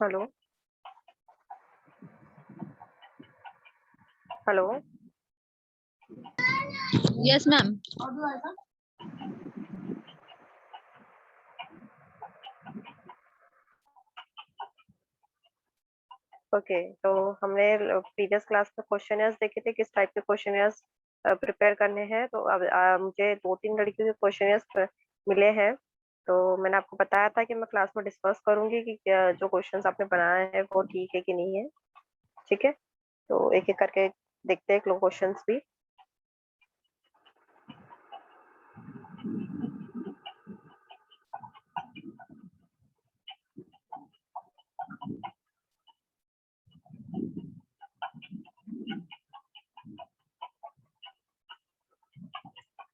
Hello. Hello. Yes ma'am. Okay, तो हमने previous class में क्वेश्चनर्स देखे थे, किस टाइप के क्वेश्चनर्स प्रिपेयर करने हैं। तो अब मुझे 2-3 लड़कियों के क्वेश्चनर्स मिले हैं। तो मैंने आपको बताया था कि मैं क्लास में डिस्कस करूंगी कि जो क्वेश्चंस आपने बनाए हैं वो ठीक है कि नहीं है। ठीक है, तो एक एक करके देखते हैं क्वेश्चंस भी।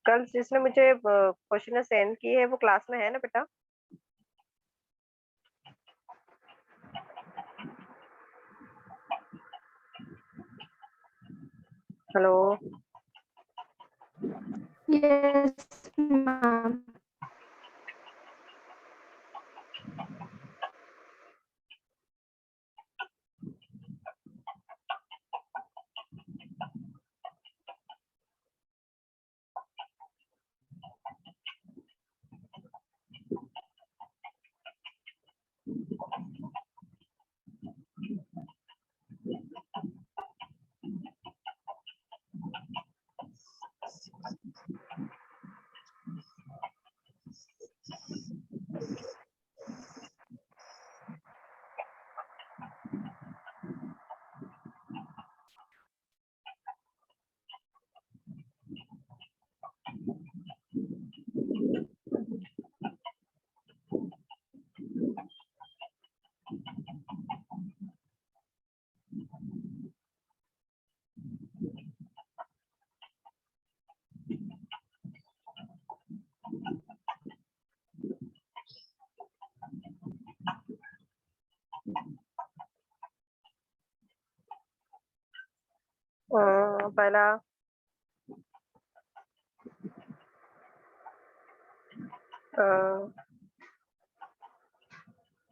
कल जिसने मुझे क्वेश्चन सेंड किए है वो क्लास में है ना बेटा? हेलो। Yes ma'am. पहला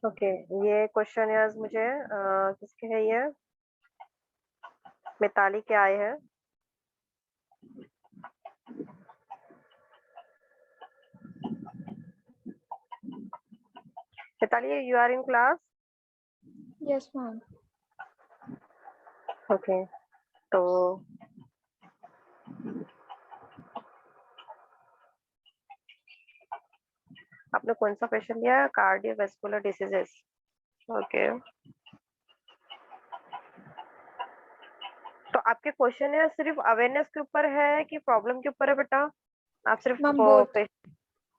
ओके, ये क्वेश्चन मुझे किसके है? ये मिताली के आए हैं। Mitali, you are in class? Yes ma'am. Okay, तो आपने कौन सा क्वेश्चन दिया? Cardiovascular diseases. ओके, तो आपके क्वेश्चन है सिर्फ अवेयरनेस के ऊपर है कि प्रॉब्लम के ऊपर है बेटा? आप सिर्फ मैम वो बोथ।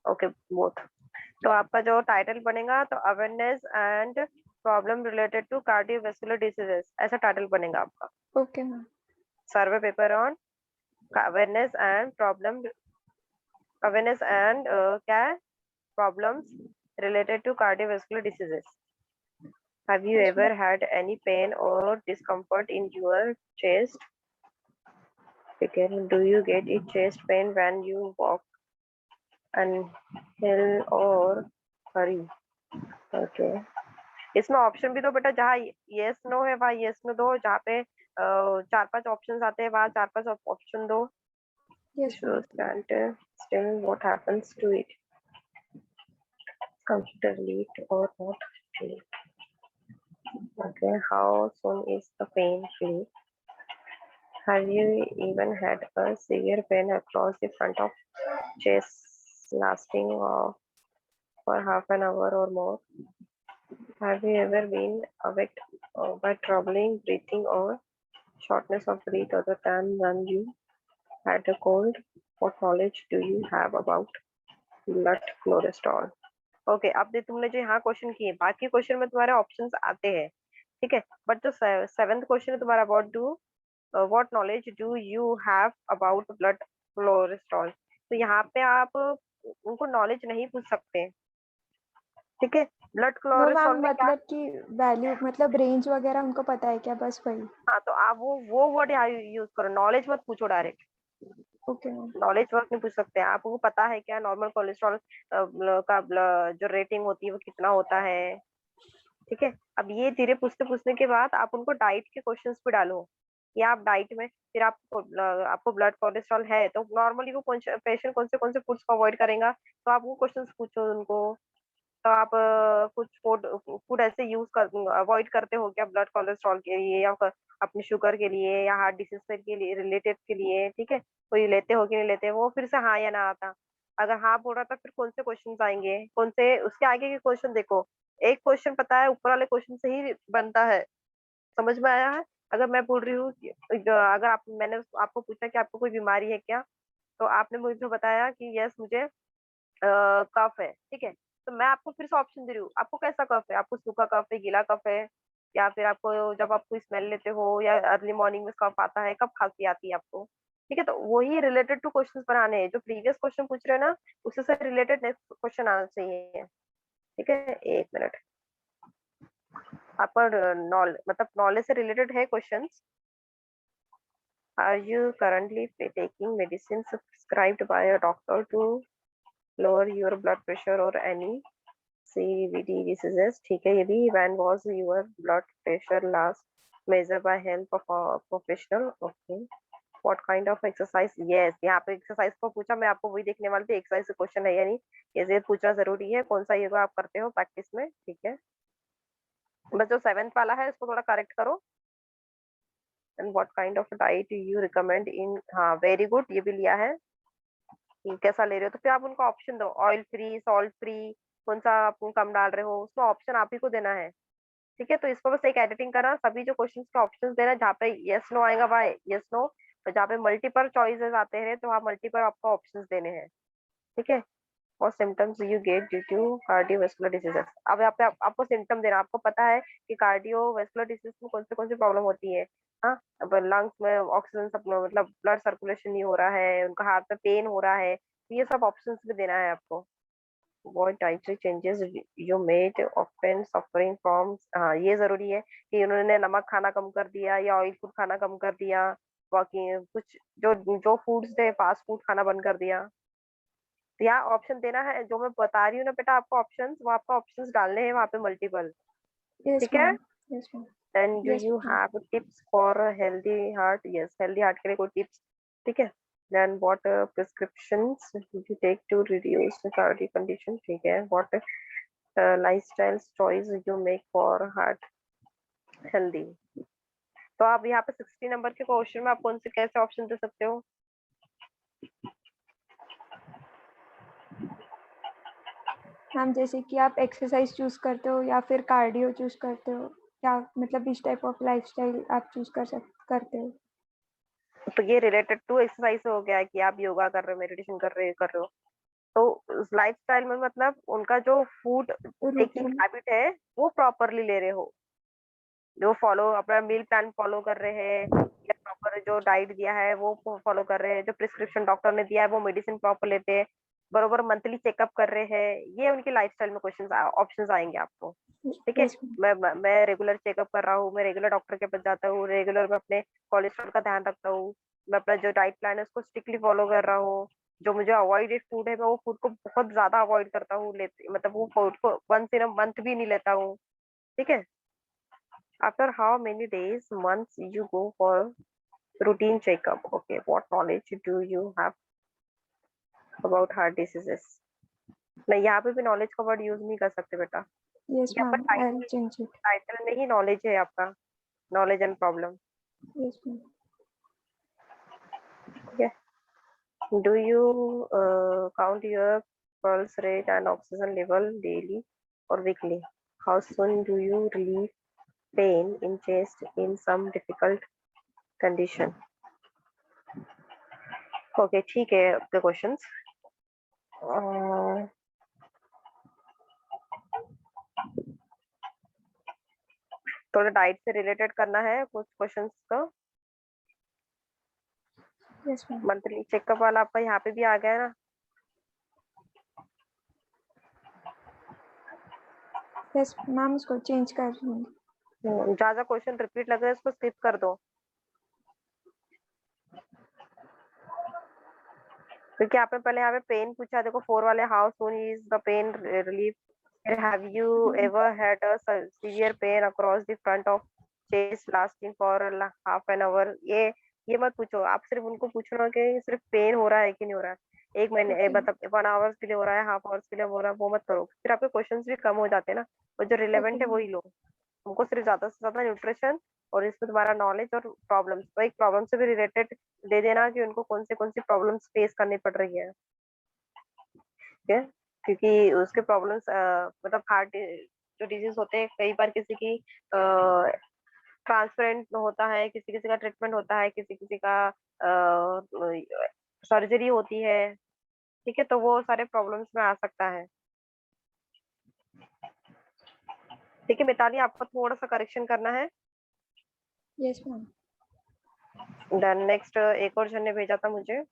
Okay, both. तो आपका जो टाइटल बनेगा तो awareness and problem related to cardiovascular diseases, ऐसा टाइटल बनेगा आपका। Okay ma'am. Survey paper on awareness and problem, awareness and क्या है, problems related to cardiovascular diseases. Have you yes ever had any pain or discomfort in your chest? Okay. Do you get a chest pain when you walk and hill or hurry? Okay. इसमें option भी दो बेटा, जहाँ yes no है वहाँ yes no दो, जहाँ पे 4-5 ऑप्शंस आते हैं वहाँ 4-5 ऑप्शन दो। Yes ma'am. Still, what happens to it? Consider late or not late. Okay. How soon is the pain relief? Have you even had a severe pain across the front of chest lasting for half an hour or more? Have you ever been awaked by troubling breathing or shortness of breath other than when you had a cold? What knowledge do you have about blood cholesterol? Okay, अब तुमने जो यहाँ question किए, बाकी question में तुम्हारे options आते हैं, ठीक है, बट जो 7th क्वेश्चन है तुम्हारा, about do what knowledge do you have about blood cholesterol, तो यहाँ पे आप उनको नॉलेज नहीं पूछ सकते। ठीक है, ब्लड नो मैम, कोलेस्ट्रॉल में क्या, मतलब कि वैल्यू मतलब रेंज वगैरह उनको पता है क्या? बस वही। हाँ, तो आप वो वर्ड यहाँ यूज करो, नॉलेज मत पूछो direct. Okay ma'am. Knowledge word नहीं पूछ सकते, आपको पता है क्या नॉर्मल कोलेस्ट्रॉल का जो रेटिंग होती है वो कितना होता है? ठीक है, अब ये धीरे पूछते पूछने के बाद आप उनको डाइट के क्वेश्चंस पे डालो कि आप डाइट में, फिर आपको ब्लड कोलेस्ट्रॉल है तो नॉर्मली वो पेशेंट कौन से फूड्स को अवॉइड करेगा, तो आप वो क्वेश्चंस पूछो उनको। तो आप कुछ फूड फूड ऐसे यूज कर अवॉइड करते हो क्या ब्लड कोलेस्ट्रॉल के लिए, या अपने शुगर के लिए, या हार्ट डिसीज के लिए रिलेटेड के लिए, ठीक है, कोई लेते हो कि नहीं लेते, वो फिर से हाँ या ना आता। अगर हाँ बोल रहा था फिर कौन से क्वेश्चन आएंगे, कौन से उसके आगे के क्वेश्चन देखो। एक क्वेश्चन पता है ऊपर वाले क्वेश्चन से ही बनता है, समझ में आया है। अगर मैं बोल रही हूँ अगर मैंने आपको पूछा कि आपको कोई बीमारी है क्या, तो आपने मुझे बताया कि यस मुझे कफ है, ठीक है, तो मैं आपको फिर से ऑप्शन दे रही हूँ, आपको कैसा कफ है, आपको सूखा कफ है, गीला कफ है, या फिर आपको जब आप कोई स्मेल लेते हो या अर्ली मॉर्निंग में कफ आता है, कब खांसी आती है आपको, ठीक है, तो वही रिलेटेड टू क्वेश्चन बनाने हैं जो प्रीवियस क्वेश्चन पूछ रहे हैं ना, उससे से रिलेटेड नेक्स्ट क्वेश्चन आना चाहिए। ठीक है, एक मिनट, आपका नॉलेज मतलब नॉलेज से रिलेटेड है questions. Are you currently taking medicine prescribed by a doctor to lower your blood pressure or any CVD diseases? ठीक है, ये भी when was your blood pressure last measured by health professional? Okay. What kind of exercise? Yes, यहाँ पे exercise को पूछा, मैं आपको वही देखने वाली थी एक्सरसाइज क्वेश्चन है या नहीं, ये पूछना जरूरी है, कौन सा योगा आप करते हो प्रैक्टिस में, ठीक है। बस जो सेवेंथ वाला है उसको थोड़ा करेक्ट करो। And what kind of diet you recommend in, हाँ वेरी गुड, ये भी लिया है कि कैसा ले रहे हो, तो फिर आप उनको ऑप्शन दो, ऑयल फ्री, सॉल्ट फ्री, कौन सा आप कम डाल रहे हो, उसमें ऑप्शन आप ही को देना है। ठीक है, तो इसको बस एक एडिटिंग करना, सभी जो क्वेश्चन के ऑप्शंस देना, जहाँ पे यस नो आएगा वहाँ यस नो, और जहाँ पे मल्टीपल चॉइसेस आते हैं तो वहाँ मल्टीपल आपको ऑप्शंस देने हैं। ठीक है, और symptoms you get due to cardiovascular diseases, अब यहाँ पे आपको सिम्टम देना, आपको पता है कि कार्डियोवास्कुलर डिसीज में कौन सी प्रॉब्लम होती है। हाँ, अब लंग्स में ऑक्सीजन सप्लाई मतलब ब्लड सर्कुलेशन नहीं हो रहा है, उनका हार्ट में पेन हो रहा है, तो ये सब ऑप्शंस भी देना है आपको। what dietary changes you made often suffering from, हाँ ये जरूरी है कि उन्होंने नमक खाना कम कर दिया या ऑयल फूड खाना कम कर दिया, बाकी कुछ जो जो फूड्स थे फास्ट फूड खाना बंद कर दिया। तो यहाँ ऑप्शन देना है, जो मैं बता रही हूँ ना बेटा आपको ऑप्शंस, वो आपको ऑप्शंस डालने हैं वहाँ पे मल्टीपल। यस ठीक है, ma'am. Yes ma'am. Then do yes you ma'am. Have tips for healthy heart? Yes, healthy heart के लिए कोई टिप्स? ठीक है, then what prescriptions you take to reduce cardiac condition? ठीक है, what lifestyle choice you make for heart healthy? तो आप यहाँ पे 60 नंबर के क्वेश्चन में आप कौन से कैसे ऑप्शन दे सकते हो? मैम जैसे कि आप एक्सरसाइज चूज करते हो या फिर कार्डियो चूज करते हो, या मतलब इस टाइप ऑफ लाइफस्टाइल आप चूज करते हो। तो ये रिलेटेड टू एक्सरसाइज हो गया कि आप योगा कर रहे हो, मेडिटेशन कर रहे हो, तो लाइफस्टाइल में मतलब उनका जो फूड टेकिंग रूटीन। हैबिट है वो प्रॉपरली ले रहे हो, जो फॉलो अपना मील प्लान फॉलो कर रहे हैं, या प्रॉपर जो डाइट दिया है वो फॉलो कर रहे हैं, जो प्रिस्क्रिप्शन डॉक्टर ने दिया है वो मेडिसिन प्रॉपर लेते हैं, बरोबर मंथली चेकअप कर रहे हैं, ये उनकी लाइफस्टाइल में क्वेश्चन ऑप्शंस आएंगे आपको। ठीक है, यस मैम। मैं रेगुलर चेकअप कर रहा हूँ, मैं रेगुलर डॉक्टर के पास जाता हूँ, रेगुलर मैं अपने कोलेस्ट्रॉल का ध्यान रखता हूँ, मैं अपना जो डाइट प्लान है उसको स्ट्रिक्टली फॉलो कर रहा हूँ, जो मुझे अवॉइडेड फूड है मैं वो फूड को बहुत ज्यादा अवॉइड करता हूँ, मतलब वो फूड को वंस इन अ मंथ भी नहीं लेता हूँ। ठीक है, after how many days months you go for routine checkup? Okay, what knowledge do you have about heart diseases? नहीं, यहाँ पे भी नॉलेज का वर्ड यूज नहीं कर सकते बेटा, यस यहाँ पर ma'am, I will title change it. Title में ही नॉलेज है आपका, knowledge and problem. Yes ma'am. ठीक है, do you count your pulse rate and oxygen level daily or weekly? How soon do you relieve pain in chest in some difficult condition? Okay, ठीक है, आपके questions थोड़ा diet से related करना है कुछ क्वेश्चंस का। Yes ma'am. मंथली चेकअप वाला आपका यहाँ पे भी आ गया है ना? यस मैम, उसको चेंज कर लूँगी। ज्यादा क्वेश्चन रिपीट लग रहे हैं उसको स्किप कर दो, क्योंकि आपने पहले यहाँ पे पेन पूछा, देखो 4 वाले, how soon is the pain relief Have you ever had a severe pain across the front of chest lasting for half an hour? ये मत पूछो, आप सिर्फ उनको पूछना कि सिर्फ पेन हो रहा है कि नहीं हो रहा है, एक महीने ओके मतलब 1 आवर्स के लिए हो रहा है, हाफ आवर्स के लिए हो रहा है, वो मत करो, फिर आपके क्वेश्चंस भी कम हो जाते हैं ना। वो जो ओके रिलेवेंट है मैम। वही लो। तुमको सिर्फ ज्यादा से ज्यादा न्यूट्रिशन और इसमें तुम्हारा नॉलेज और प्रॉब्लम्स, तो एक प्रॉब्लम से भी रिलेटेड दे देना कि उनको कौन सी प्रॉब्लम्स फेस करनी पड़ रही है। ठीक है, क्योंकि उसके प्रॉब्लम्स मतलब हार्ट जो डिजीज होते हैं, कई बार किसी की ट्रांसपेरेंट होता है, किसी किसी का ट्रीटमेंट होता है, किसी किसी का सर्जरी होती है। ठीक है, तो वो सारे प्रॉब्लम्स में आ सकता है। ठीक है मिताली, आपको थोड़ा सा करेक्शन करना है। Yes ma'am. देन नेक्स्ट एक और जन ने भेजा था मुझे।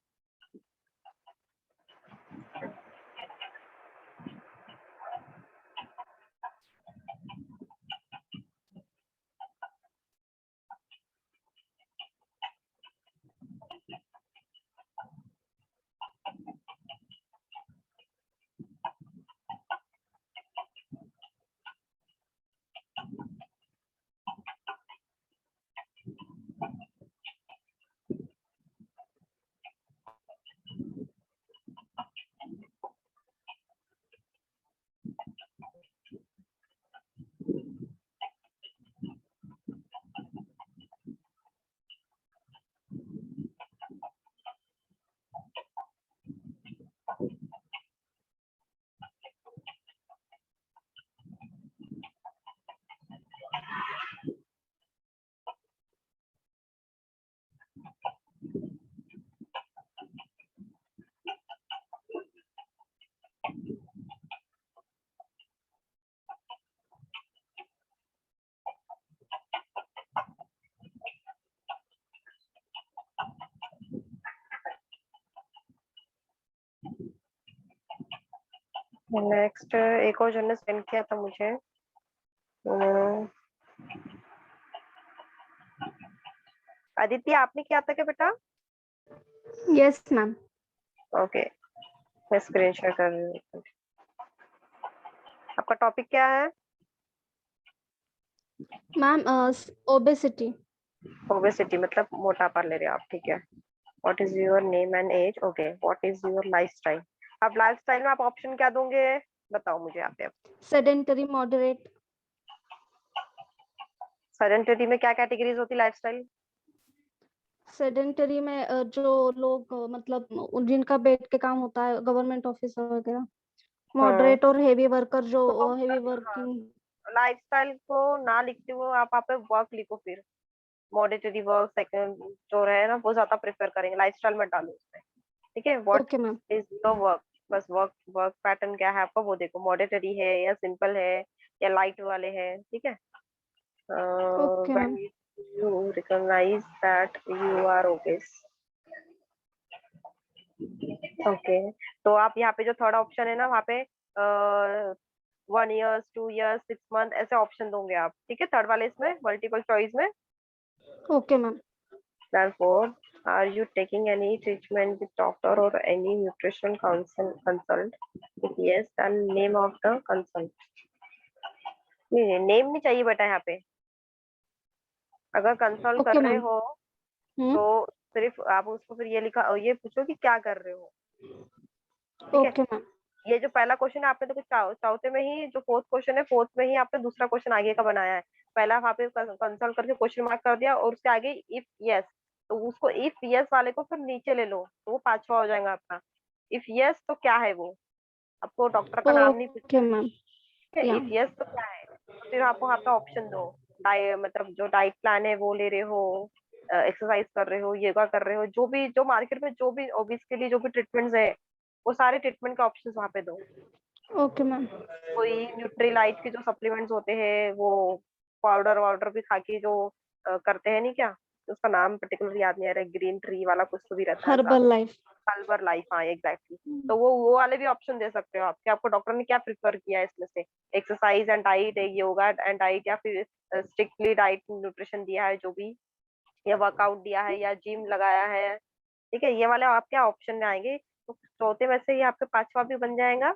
नेक्स्ट एक और जन ने सेंड किया था मुझे। अदिति, आपने किया था क्या बेटा? Yes ma'am. ओके, मैं स्क्रीन शेयर कर रही हूँ। आपका टॉपिक क्या है? Ma'am obesity. ओबेसिटी मतलब मोटापा ले रहे हो आप, ठीक है। What is your name and age? Okay, what is your lifestyle? आप लाइफस्टाइल में आप ऑप्शन क्या दोगे, बताओ मुझे यहाँ पे। Sedentary moderate. सेडेंटरी में क्या कैटेगरीज होती लाइफस्टाइल? सेडेंटरी में जो लोग मतलब जिनका बैठ के काम होता है, गवर्नमेंट ऑफिसर वगैरह। हम्म, मॉडरेट और हेवी वर्कर जो तो हेवी हाँ, वर्किंग। लाइफस्टाइल को ना लिखते हुए आप यहाँ पे वर्क लिखो फिर। मॉडिटरी वर्क सेकंड जो है ना, वो ज्यादा प्रेफर करेंगे, लाइफस्टाइल में डालो उसमें। ठीक है, what okay ma'am. Is your work, बस वर्क वर्क पैटर्न क्या है आपका वो देखो, मॉडिटरी है या सिंपल है या लाइट वाले हैं। ठीक है, okay when ma'am. you recognize that you are obese. Okay, तो आप यहाँ पे जो थर्ड ऑप्शन है ना, वहाँ पे 1 years 2 years 6 month ऐसे ऑप्शन दोगे आप। ठीक है, थर्ड वाले इसमें मल्टीपल चॉइस में। Okay ma'am. Therefore, are you taking any treatment with doctor or any nutrition consult? If yes, then name of the consult. नहीं, नेम नहीं चाहिए बेटा यहाँ पे। अगर कंसल्ट कर ओके रहे मैम। हो तो सिर्फ आप उसको फिर ये लिखा, ये पूछो कि क्या कर रहे हो। ठीक है, ओके मैम। ये जो पहला क्वेश्चन है आपने तो कुछ चौथे में ही, जो फोर्थ क्वेश्चन है फोर्थ में ही आपने दूसरा क्वेश्चन आगे का बनाया है। पहला वहाँ पे कंसल्ट करके क्वेश्चन मार्क कर दिया और उसके आगे इफ यस, तो उसको इफ यस वाले को फिर नीचे ले लो, तो वो पांचवा हो जाएगा आपका। इफ यस तो क्या है वो, आपको डॉक्टर का नाम नहीं ओके पूछना है। मैम। ठीक है, या इफ यस तो क्या है, तो फिर आपको वहाँ पे ऑप्शन दो। डाइट मतलब जो डाइट प्लान है वो ले रहे हो, एक्सरसाइज कर रहे हो, योगा कर रहे हो, जो भी जो मार्केट में जो भी ओबीस के लिए जो भी ट्रीटमेंट्स है, वो सारे ट्रीटमेंट के ऑप्शन वहाँ पे दो। Okay ma'am. कोई न्यूट्रीलाइट के जो सप्लीमेंट्स होते हैं वो पाउडर वाउडर भी खा के जो करते हैं नहीं क्या, उसका नाम पर्टिकुलर याद नहीं आ रहा, ग्रीन ट्री वाला कुछ तो भी रहता है ऐसा। Herbal life. हर्बल लाइफ, हाँ एग्जैक्टली। तो वो वाले भी ऑप्शन दे सकते हो आप कि आपको डॉक्टर ने क्या प्रिफर किया है इसमें से, exercise and diet, yoga and diet, या फिर स्ट्रिक्टली डाइट न्यूट्रिशन दिया है जो भी, या वर्कआउट दिया है या जिम लगाया है। ठीक है, ये वाले आपके ऑप्शन में आएंगे, तो चौथे में से ये आपके पांचवा भी बन जाएगा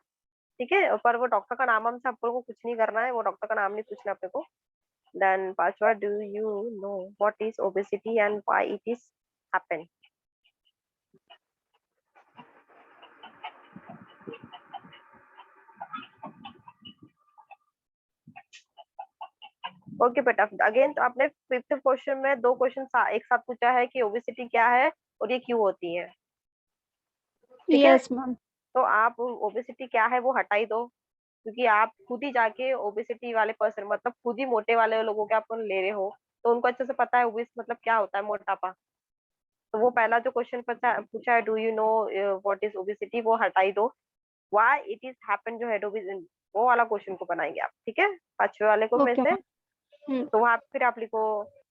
ठीक है, पर वो डॉक्टर का नाम हमसे आपको को कुछ नहीं करना है, वो डॉक्टर का नाम नहीं पूछना अपने को। देन पांचवा, do you know what is obesity and why it is happen? Okay बेटा, अगेन तो आपने फिफ्थ क्वेश्चन में दो क्वेश्चन एक साथ पूछा है कि ओबेसिटी क्या है और ये क्यों होती है, ठीक है। Yes ma'am. तो आप ओबेसिटी क्या है वो हटा ही दो, क्योंकि आप खुद ही जाके ओबेसिटी वाले पर्सन, मतलब खुद ही मोटे वाले लोगों के आप ले रहे हो, तो उनको अच्छे से पता है ओबेस मतलब क्या होता है, मोटापा। तो वो पहला जो क्वेश्चन पूछा है, do you know what is obesity, वो हटा ही दो। व्हाई इट इज हैपन जो है वो वाला क्वेश्चन को बनाएंगे आप, ठीक है, पांचवे वाले को में ओके से। मैम। तो वहां फिर आप लिखो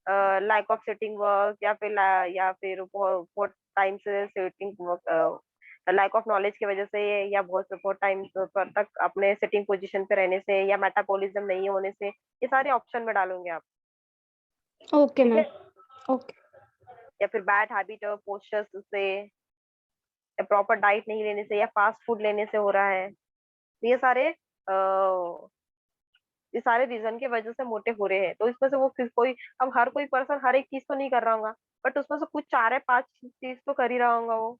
लाइक ऑफ सिटिंग वर्क, या फिर बहुत टाइम से sitting work, like of knowledge की वजह से, या बहुत टाइम पर तक अपने सिटिंग पोजीशन पे रहने से, या मेटाबॉलिज्म नहीं होने से, ये सारे ऑप्शन में डालोगे आप, ओके ठीक मैम। है। ओके। या फिर बैड हैबिट और पोस्चर्स से, या प्रॉपर डाइट नहीं लेने से, या फास्ट फूड लेने से हो रहा है। तो ये सारे रीजन की वजह से मोटे हो रहे हैं। तो इसमें से वो कोई, अब हर कोई पर्सन हर एक चीज तो नहीं कर रहा होगा, बट उसमें से कुछ 4 या 5 चीज तो कर ही रहा होगा वो,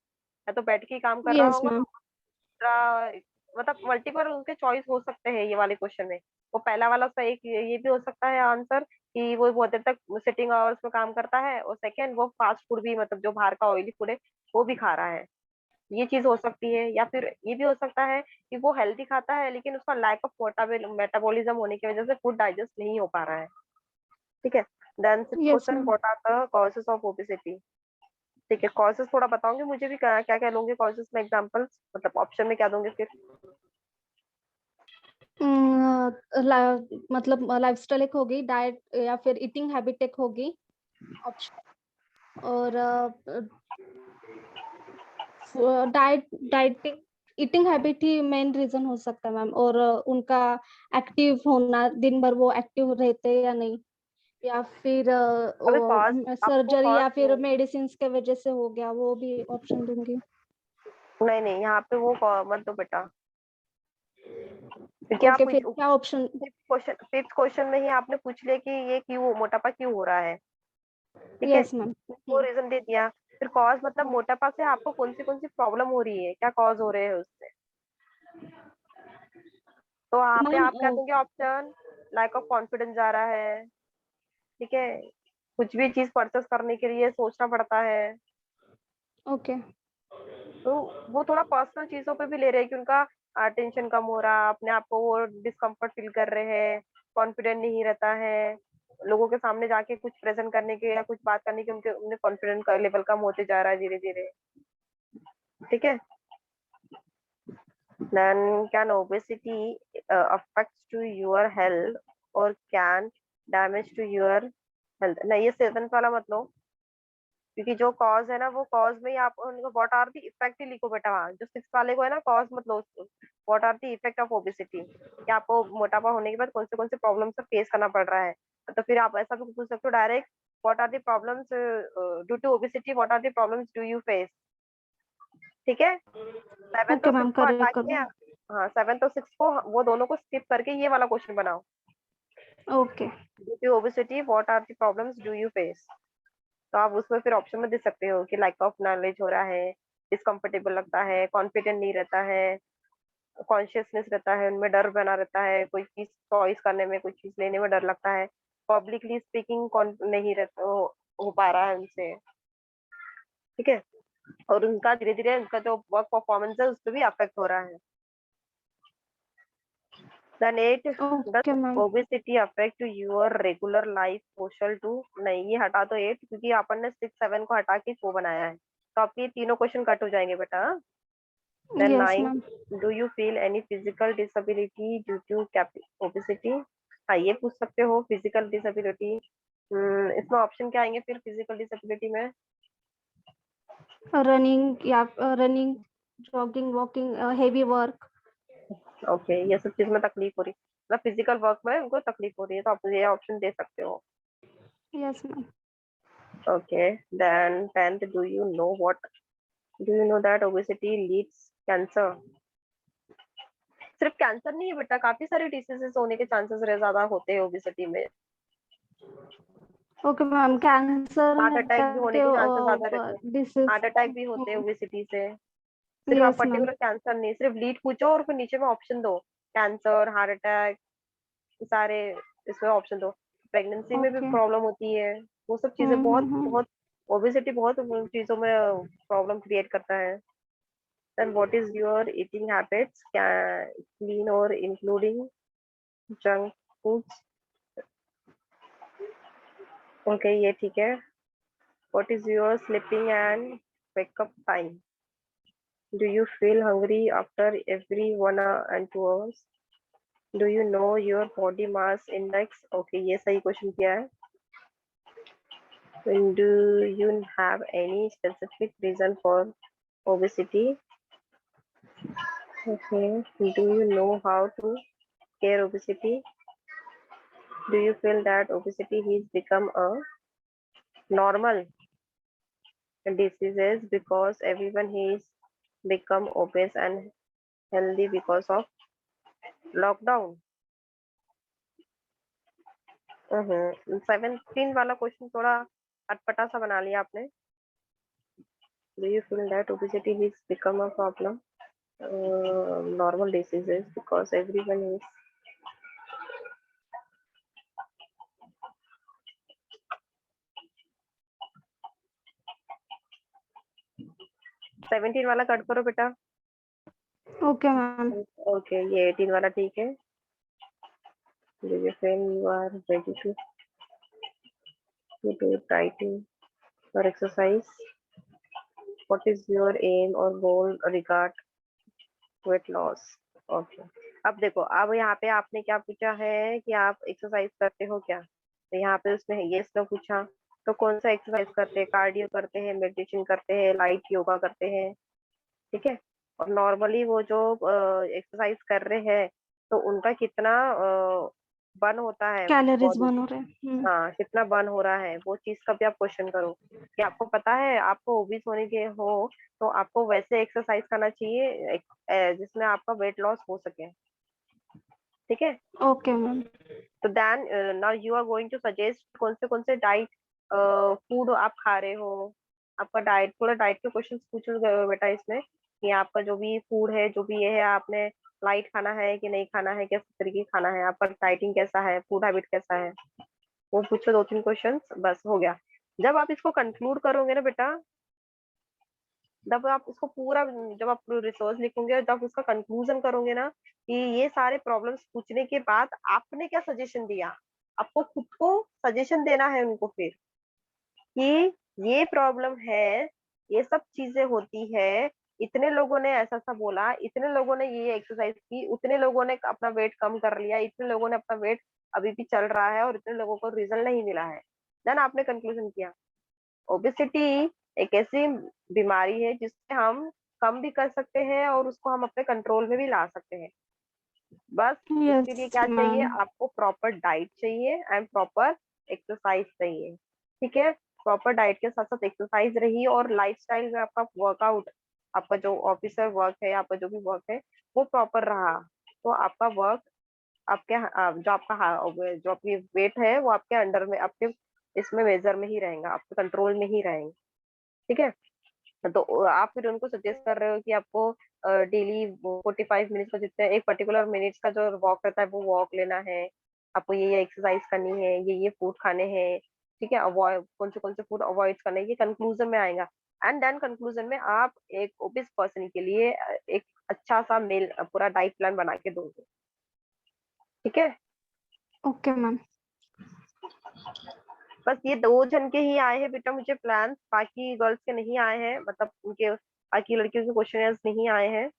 या तो बैठ के ही काम कर रहा यस होगा, मैम। दूसरा मतलब मल्टीपल उनके चॉइस हो सकते हैं ये वाले क्वेश्चन में। वो पहला वाला उसका एक ये भी हो सकता है आंसर कि वो बहुत देर तक सिटिंग आवर्स में काम करता है, और सेकंड वो फास्ट फूड भी, मतलब जो बाहर का ऑयली फूड है वो भी खा रहा है, ये चीज हो सकती है। या फिर ये भी हो सकता है कि वो हेल्दी खाता है लेकिन उसका लैक ऑफ मेटाबॉलिज्म होने की वजह से फूड डाइजेस्ट नहीं हो पा रहा है, ठीक है। Then six yes question, ma'am. What are the causes of obesity? ठीक है, कॉजेस थोड़ा बताओगे मुझे भी, क्या क्या लूंगे कॉजेस में, एग्जांपल्स, मतलब ऑप्शन में क्या दोगे फिर? मतलब लाइफस्टाइल एक होगी, डाइट या फिर ईटिंग हैबिट एक होगी ऑप्शन। और डाइट डाइटिंग ईटिंग हैबिट ही मेन रीजन हो सकता है मैम। और उनका एक्टिव होना, दिन भर वो एक्टिव रहते हैं या नहीं, या फिर अबे कॉज, आपको सर्जरी कॉज या फिर मेडिसिन के वजह से हो गया, वो भी ऑप्शन दूंगी। नहीं नहीं, यहाँ पे वो मत दो बेटा, क्योंकि आप ओके, फिर क्या ऑप्शन? फिफ्थ क्वेश्चन में ही आपने पूछ लिया कि ये क्यों मोटापा क्यों हो रहा है, ठीक है, यस मैम। वो रीजन दे दिया। फिर कॉज मतलब मोटापा से आपको कौन सी प्रॉब्लम हो रही है, क्या कॉज हो रहे हैं उससे। तो यहाँ पे मैम आप क्या दोगे ऑप्शन? लैक ऑफ कॉन्फिडेंस आ रहा है, ठीक है, कुछ भी चीज परचेस करने के लिए सोचना पड़ता है। ओके। तो वो थोड़ा पर्सनल चीजों पे भी ले रहे हैं कि उनका टेंशन कम हो रहा, अपने आप को वो डिस्कम्फर्ट फील कर रहे हैं, कॉन्फिडेंट नहीं रहता है, लोगों के सामने जाके कुछ प्रेजेंट करने के या कुछ बात करने के उनके उनके कॉन्फिडेंस का लेवल कम होते जा रहा है धीरे धीरे, ठीक है। Then can obesity affects to your health or can damage to your health? नहीं, ये सेवंथ वाला मत लो, क्योंकि जो कॉज है ना वो कॉज में ही आप उनको व्हाट आर द इफेक्ट ही लिखो बेटा, वहाँ जो सिक्स वाले को है ना कॉज मत लो उसको, what are the effect of obesity, कि आपको मोटापा होने के बाद कौन से प्रॉब्लम से फेस करना पड़ रहा है। तो फिर आप ऐसा भी पूछ सकते हो direct, what are the problems due to obesity, what are the problems do you face, ठीक है। सेवेंथ ओके और मैम, सिक्स को हटा करेक्ट कर के, दूँ। हाँ सेवेंथ और सिक्स को वो दोनों को स्किप करके ये वाला क्वेश्चन बनाओ, okay. Due to obesity what are the problems do you face. तो आप उसमें फिर ऑप्शन में दे सकते हो कि लैक ऑफ नॉलेज हो रहा है, डिसकंफर्टेबल लगता है, कॉन्फिडेंट नहीं रहता है, कॉन्शियसनेस रहता है, उनमें डर बना रहता है, कोई चीज चॉइस करने में, कोई चीज लेने में डर लगता है, पब्लिकली स्पीकिंग नहीं रहता हो पा रहा है उनसे, ठीक है, और उनका धीरे धीरे उनका जो वर्क परफॉर्मेंस है उस पर भी अफेक्ट हो रहा है। Then 8, does okay ma'am. obesity affect your regular life social too? नहीं, ये हटा दो 8, क्योंकि अपन ने 6 7 को हटा के 4 बनाया है, तो आपके तीनों क्वेश्चन कट हो जाएंगे बेटा। Then yes 9, ma'am. do you feel any physical disability due to obesity? हाँ, ये पूछ सकते हो फिजिकल डिसेबिलिटी। इसमें ऑप्शन क्या आएंगे फिर फिजिकल डिसेबिलिटी में? रनिंग या running, jogging, walking, heavy work. Okay, ये सब चीज में तकलीफ हो रही, मतलब फिजिकल वर्क में उनको तकलीफ हो रही है, तो आप ये ऑप्शन दे सकते हो। Yes ma'am. Okay, then 10th, do you know that obesity leads cancer? सिर्फ कैंसर नहीं है बेटा, काफी सारे डिसीजेस होने के चांसेस ज्यादा होते हैं ओबेसिटी में। Okay ma'am, cancer heart attack भी होने के चांसेस ज्यादा रहते हैं। डिसीज। हार्ट अटैक भी होते हैं ओबेसिटी से। सिर्फ आप यस मैम। पर्टिकुलर कैंसर नहीं, सिर्फ लीड पूछो और फिर नीचे में ऑप्शन दो, कैंसर, हार्ट अटैक, सारे इसमें ऑप्शन दो। प्रेगनेंसी में भी ओके। प्रॉब्लम होती है, वो सब चीजें बहुत हम्म। बहुत ओबेसिटी बहुत चीजों में प्रॉब्लम क्रिएट करता है। Then what is your eating habits? Clean or including junk foods? Okay, ये ठीक है। What is your sleeping and wake up time? Do you feel hungry after every 1 hour and 2 hours? Do you know your body mass index? Okay, ये सही question किया है। And do you have any specific reason for obesity? Okay. Do you know how to care obesity? Do you feel that obesity has become a normal disease because everyone has become obese and healthy because of lockdown? 17 वाला question थोड़ा अटपटा सा बना लिया आपने। Do you feel that obesity has become a problem? Normal diseases because everyone is 17 वाला cut करो बेटा। Okay ma'am. ओके, ये 18 वाला ठीक है। Do you feel you are ready to do dieting or exercise? What is your aim or goal regard weight loss? Okay, अब देखो, अब यहाँ पे आपने क्या पूछा है कि आप एक्सरसाइज करते हो क्या, तो यहाँ पे उसने ये इसने पूछा, तो कौन सा एक्सरसाइज करते हैं? कार्डियो करते हैं, मेडिटेशन करते हैं, लाइट योगा करते हैं, ठीक है। और नॉर्मली वो जो एक्सरसाइज कर रहे हैं तो उनका कितना बर्न होता है कैलोरीज बॉडी, बर्न हो रहे हैं। हाँ कितना बर्न हो रहा है, वो चीज का भी आप क्वेश्चन करो कि आपको पता है आपको ओबीस होने के हो तो आपको वैसे एक्सरसाइज करना चाहिए जिसमें आपका वेट लॉस हो सके, ठीक है। Okay ma'am. तो then now you are going to suggest कौन से डाइट फूड आप खा रहे हो, आपका डाइट, थोड़ा डाइट के क्वेश्चंस पूछो बेटा इसमें कि आपका जो भी फूड है, जो भी ये है, आपने लाइट खाना है कि नहीं खाना है, किस तरीके का खाना है, आपका डाइटिंग कैसा है, फूड हैबिट कैसा है, वो पूछो 2-3 क्वेश्चंस, बस हो गया। जब आप इसको कंक्लूड करोगे ना बेटा, जब आप उसको पूरा, जब आप रिसर्च लिखोगे, जब उसका कंक्लूजन करोगे ना कि ये सारे प्रॉब्लम्स पूछने के बाद आपने क्या सजेशन दिया, आपको खुद को सजेशन देना है उनको फिर कि ये प्रॉब्लम है, ये सब चीजें होती है, इतने लोगों ने ऐसा ऐसा बोला, इतने लोगों ने ये एक्सरसाइज की, उतने लोगों ने अपना वेट कम कर लिया, इतने लोगों ने अपना वेट अभी भी चल रहा है और इतने लोगों को रिजल्ट नहीं मिला है, देन आपने कंक्लूजन किया। ओबेसिटी एक ऐसी बीमारी है जिससे हम कम भी कर सकते हैं और उसको हम अपने कंट्रोल में भी ला सकते हैं। बस उसके लिए यस क्या चाहिए, मैम। आपको प्रॉपर डाइट चाहिए एंड प्रॉपर एक्सरसाइज चाहिए, ठीक है। प्रॉपर डाइट के साथ साथ एक्सरसाइज रही और लाइफस्टाइल में आपका वर्कआउट, आपका जो ऑफिसर वर्क है, आपका जो भी वर्क है वो प्रॉपर रहा, तो आपका वर्क आपके जो आपका जो आपकी वेट है वो आपके अंडर में, आपके इसमें मेजर में ही रहेगा, आपके कंट्रोल में ही रहेंगे, ठीक है। तो आप फिर उनको सजेस्ट कर रहे हो कि आपको डेली 45 मिनट का, जितने एक पर्टिकुलर मिनट्स का जो वॉक रहता है वो वॉक लेना है, आपको ये एक्सरसाइज करनी है, ये फूड खाने हैं, ठीक है। अवॉइड कौन से फूड अवॉइड करने हैं, ये कंक्लूजन में आएगा। एंड देन कंक्लूजन में आप एक ओबिस पर्सन के लिए एक अच्छा सा मेल पूरा डाइट प्लान बना के दोगे, ठीक है। Okay ma'am. बस ये 2 जन के ही आए हैं बेटा मुझे प्लान, बाकी गर्ल्स के नहीं आए हैं, मतलब उनके बाकी लड़कियों के क्वेश्चन नहीं आए हैं।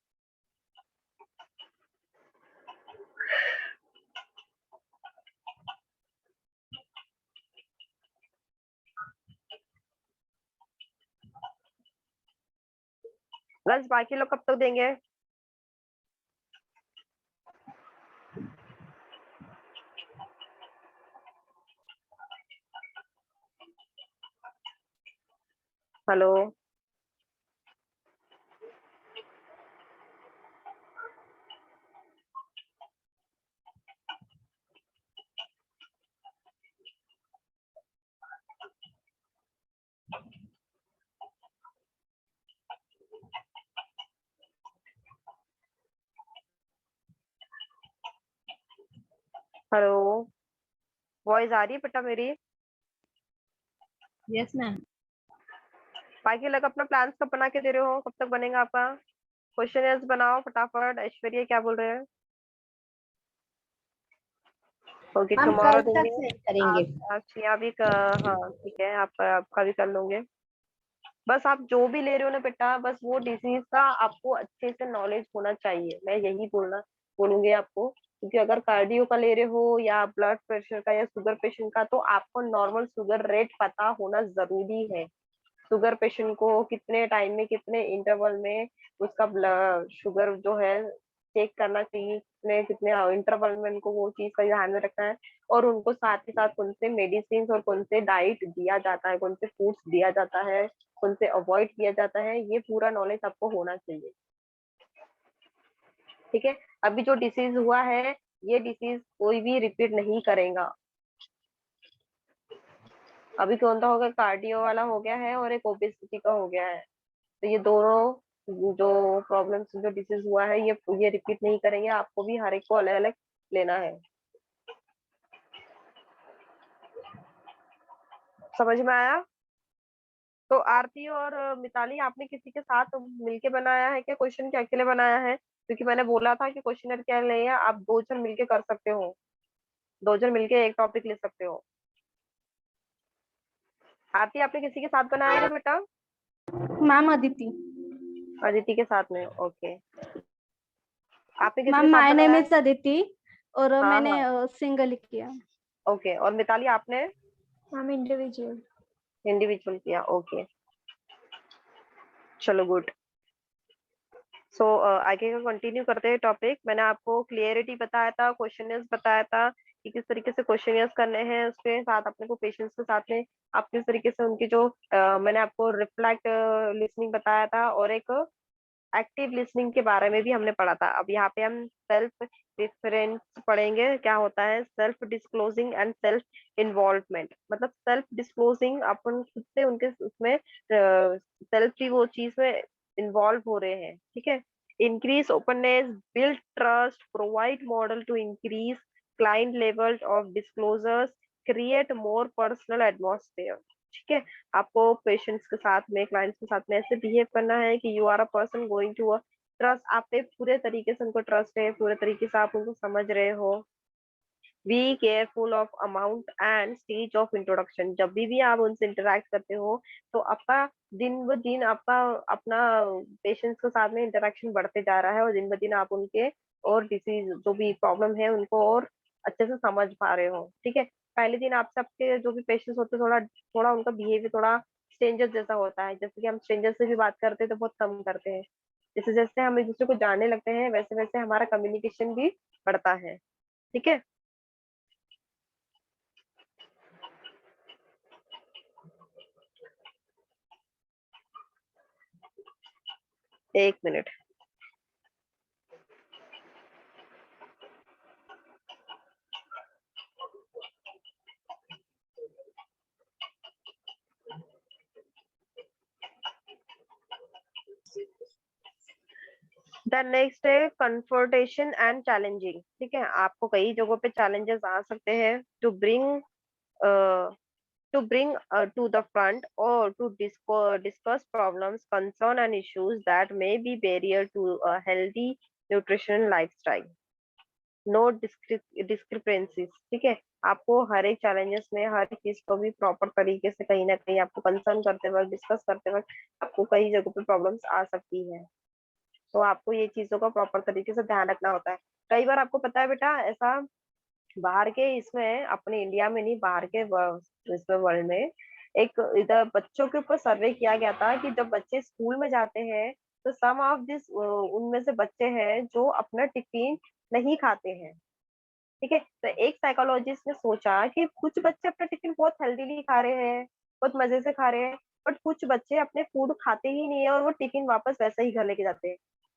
लंच बाकी लोग कब तक देंगे? हेलो, हेलो, वॉइस आ रही है बेटा मेरी? Yes ma'am. बाकी लोग अपना प्लान्स कब बना के दे रहे हो? कब तक बनेगा आपका? क्वेश्चन बनाओ फटाफट। ऐश्वर्या क्या बोल रहे हैं? ओके, हम टुमारो कल तक देंगे। सेंड करेंगे। आप यहाँ भी हाँ ठीक है, आप आपका भी कर लोगे। बस आप जो भी ले रहे हो ना बेटा, बस वो डिजीज का आपको अच्छे से नॉलेज होना चाहिए, मैं यही बोलूंगी आपको। क्योंकि अगर कार्डियो का ले रहे हो या ब्लड प्रेशर का या शुगर पेशेंट का, तो आपको नॉर्मल शुगर रेट पता होना जरूरी है। शुगर पेशेंट को कितने टाइम में, कितने इंटरवल में उसका ब्लड शुगर जो है चेक करना चाहिए, कितने कितने इंटरवल में उनको वो चीज का ध्यान में रखना है। और उनको साथ ही साथ कौन से मेडिसिन और कौन से डाइट दिया जाता है, कौन से फूड्स दिया जाता है, कौन से अवॉइड किया जाता है, ये पूरा नॉलेज आपको होना चाहिए। ठीक है, अभी जो डिसीज हुआ है, ये डिसीज कोई भी रिपीट नहीं करेगा। अभी कौन सा हो गया, कार्डियो वाला हो गया है और एक ओबेसिटी का हो गया है। तो ये दोनों जो प्रॉब्लम्स, जो डिसीज हुआ है, ये रिपीट नहीं करेंगे। आपको भी हर एक को अलग अलग लेना है। समझ में आया? तो आरती और मिताली, आपने किसी के साथ मिलके बनाया है क्या क्वेश्चन, के अकेले बनाया है? क्योंकि मैंने बोला था कि क्वेश्चनर क्या नहीं है, आप दो जन मिलके कर सकते हो। दो जन मिलके एक टॉपिक ले सकते हो। आरती, आपने किसी के साथ बनाया है बेटा? मैम अदिति। अदिति के साथ में, ओके। आपने किसी मैम के साथ माय नेम बनाया है? इज अदिति और हाँ मैंने हाँ, सिंगल किया। ओके। और मिताली आपने? Ma'am individual. इंडिविजुअल किया, ओके। चलो गुड। सो आगे का कंटिन्यू करते हैं टॉपिक। मैंने आपको क्लियरिटी बताया था, क्वेश्चनर्स बताया था कि किस तरीके से क्वेश्चनर्स करने हैं, उसके साथ अपने को पेशेंट्स के साथ में आप किस तरीके से उनकी जो मैंने आपको रिफ्लेक्ट लिसनिंग बताया था, और एक एक्टिव लिसनिंग के बारे में भी हमने पढ़ा था। अब यहाँ पे हम सेल्फ डिफरेंस पढ़ेंगे। क्या होता है self disclosing and self involvement? मतलब सेल्फ डिस्क्लोजिंग, अपन खुद से उनके उसमें सेल्फ की वो चीज में इन्वॉल्व हो रहे हैं। ठीक है। Increase openness, build trust, provide model to increase client level of disclosures, create more personal atmosphere. ठीक है। आपको पेशेंट्स के साथ में, क्लाइंट्स के साथ में ऐसे बिहेव करना है कि you are a person going to trust. आप पे पूरे तरीके से उनको ट्रस्ट है, पूरे तरीके से आप उनको समझ रहे हो। Be careful of amount and stage of introduction. जब भी आप उनसे इंटरेक्ट करते हो, तो आपका दिन ब दिन आपका अपना पेशेंट्स के साथ में इंटरेक्शन बढ़ते जा रहा है, और दिन ब दिन आप उनके और डिसीज जो भी प्रॉब्लम है उनको और अच्छे से समझ पा रहे हो। ठीक है। पहले दिन आप सबके जो भी पेशेंट्स होते हैं, थोड़ा थोड़ा उनका बिहेवियर थोड़ा स्ट्रेंजर जैसा होता है। जैसे कि हम स्ट्रेंजर से भी बात करते हैं तो बहुत कम करते हैं। जैसे जैसे हम एक दूसरे को जानने लगते हैं, वैसे वैसे हमारा कम्युनिकेशन भी बढ़ता है। ठीक है। एक मिनट। द नेक्स्ट है कन्फर्टेशन एंड चैलेंजिंग। ठीक है। आपको कई जगहों पे चैलेंजेस आ सकते हैं to bring to the front or to discuss problems, concern and issues that may be barrier to a healthy nutrition lifestyle. No discrepancies. ठीक है। आपको हर एक चैलेंजेस में हर एक चीज को भी प्रॉपर तरीके से कहीं ना कहीं आपको कंसर्न करते वक्त, डिस्कस करते वक्त आपको कई जगहों पे प्रॉब्लम्स आ सकती है। तो आपको ये चीजों का प्रॉपर तरीके से ध्यान रखना होता है। कई बार आपको पता है बेटा, ऐसा बाहर के इसमें, अपने इंडिया में नहीं, बाहर के इसमें वर्ल्ड में एक इधर बच्चों के ऊपर सर्वे किया गया था कि जब बच्चे स्कूल में जाते हैं, तो सम ऑफ दिस उनमें से बच्चे हैं जो अपना टिफिन नहीं खाते हैं। ठीक है। तो एक साइकोलॉजिस्ट ने सोचा कि कुछ बच्चे अपना टिफिन बहुत हेल्दीली खा रहे हैं, बहुत मजे से खा रहे हैं, बट कुछ बच्चे अपने फूड खाते ही नहीं है और वो टिफिन वापस वैसे ही घर लेके जाते हैं।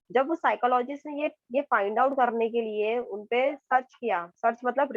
जब वो साइकोलॉजिस्ट ने ये फाइंड आउट करने के लिए उनपे सर्च किया, सर्च मतलब